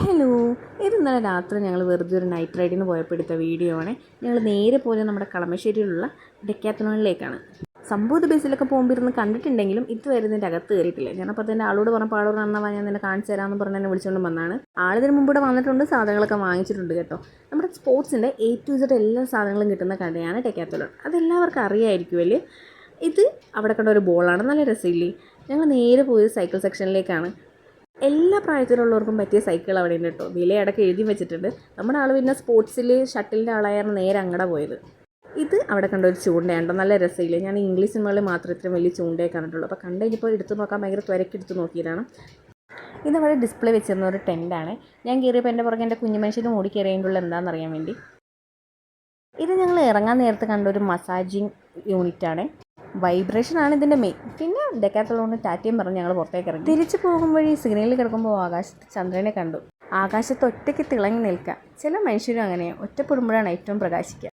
Hello, ഇത് ഇന്നലെ രാത്രി ഞങ്ങൾ വെറുതെ ഒരു നൈറ്റ് റൈഡിന് പോയപ്പോൾ എടുത്ത വീഡിയോ ആണ്. ഞങ്ങൾ നേരെ പോയത് നമ്മുടെ കളമശ്ശേരിയിലുള്ള ഡെക്കാത്തലോണിലേക്കാണ്. സംഭവത്ത് ബസ്സിലൊക്കെ പോകുമ്പോൾ ഇരുന്ന് കണ്ടിട്ടുണ്ടെങ്കിലും ഇതുവരെ ഇതിൻ്റെ അകത്ത് കയറിയിട്ടില്ല. ഞാനപ്പോൾ അതിൻ്റെ ആളോട് പറഞ്ഞപ്പോൾ ആളോട് നന്നാവാൻ ഞാൻ നിന്നെ കാണിച്ചു തരാമെന്ന് പറഞ്ഞ് എന്നെ വിളിച്ചുകൊണ്ട് വന്നതാണ്. ആളിതിന് മുമ്പൂടെ വന്നിട്ടുണ്ട്, സാധനങ്ങളൊക്കെ വാങ്ങിച്ചിട്ടുണ്ട് കേട്ടോ. നമ്മുടെ സ്പോർട്സിൻ്റെ A to Z എല്ലാ സാധനങ്ങളും കിട്ടുന്ന കടയാണ് ഡെക്കാത്തലോൺ. അതെല്ലാവർക്കും അറിയാമായിരിക്കുമല്ലേ. ഇത് അവിടെ കണ്ട ഒരു ബോളാണ്, നല്ല രസമില്ലേ. ഞങ്ങൾ നേരെ പോയത് സൈക്കിൾ സെക്ഷനിലേക്കാണ്. എല്ലാ പ്രായത്തിലുള്ളവർക്കും പറ്റിയ സൈക്കിൾ അവിടെ ഉണ്ട് കേട്ടോ. വിലയടക്കം എഴുതി വെച്ചിട്ടുണ്ട്. നമ്മുടെ ആൾ പിന്നെ സ്പോർട്സിൽ ഷട്ടിലിൻ്റെ ആളായിരുന്നു നേരെ അങ്ങടെ പോയത്. ഇത് അവിടെ കണ്ട ഒരു ചൂണ്ടയുണ്ടോ, നല്ല രസമില്ലേ. ഞാൻ ഇംഗ്ലീഷ് സിനിമകളിൽ മാത്രമേ ഇത്രയും വലിയ ചൂണ്ടയെ കണ്ടിട്ടുള്ളൂ. അപ്പോൾ കണ്ടുകഴിഞ്ഞപ്പോൾ എടുത്ത് നോക്കാൻ ഭയങ്കര ത്വരക്കെടുത്ത് നോക്കിയതാണ്. ഇതവിടെ ഡിസ്പ്ലേ വെച്ചിരുന്ന ഒരു ടെൻറ്റാണ്. ഞാൻ കയറിയപ്പോൾ എൻ്റെ പുറകെ എൻ്റെ കുഞ്ഞു മനുഷ്യനും ഓടി കയറിയതിനുള്ള എന്താണെന്ന് അറിയാൻ വേണ്ടി. ഇത് ഞങ്ങൾ ഇറങ്ങാൻ നേരത്ത് കണ്ട ഒരു മസാജിങ് യൂണിറ്റാണ്. വൈബ്രേഷനാണ് ഇതിൻ്റെ മെയിൻ. പിന്നെ ഡെക്കാത്തലോണിന് ടാറ്റയും പറഞ്ഞ് ഞങ്ങൾ പുറത്തേക്ക് ഇറങ്ങി. തിരിച്ചു പോകും വഴി സിഗ്നലിൽ കിടക്കുമ്പോൾ ആകാശത്ത് ചന്ദ്രനെ കണ്ടു. ആകാശത്ത് ഒറ്റയ്ക്ക് തിളങ്ങി നിൽക്കുക. ചില മനുഷ്യരും അങ്ങനെയാണ്, ഒറ്റപ്പെടുമ്പോഴാണ് ഏറ്റവും പ്രകാശിക്കുക.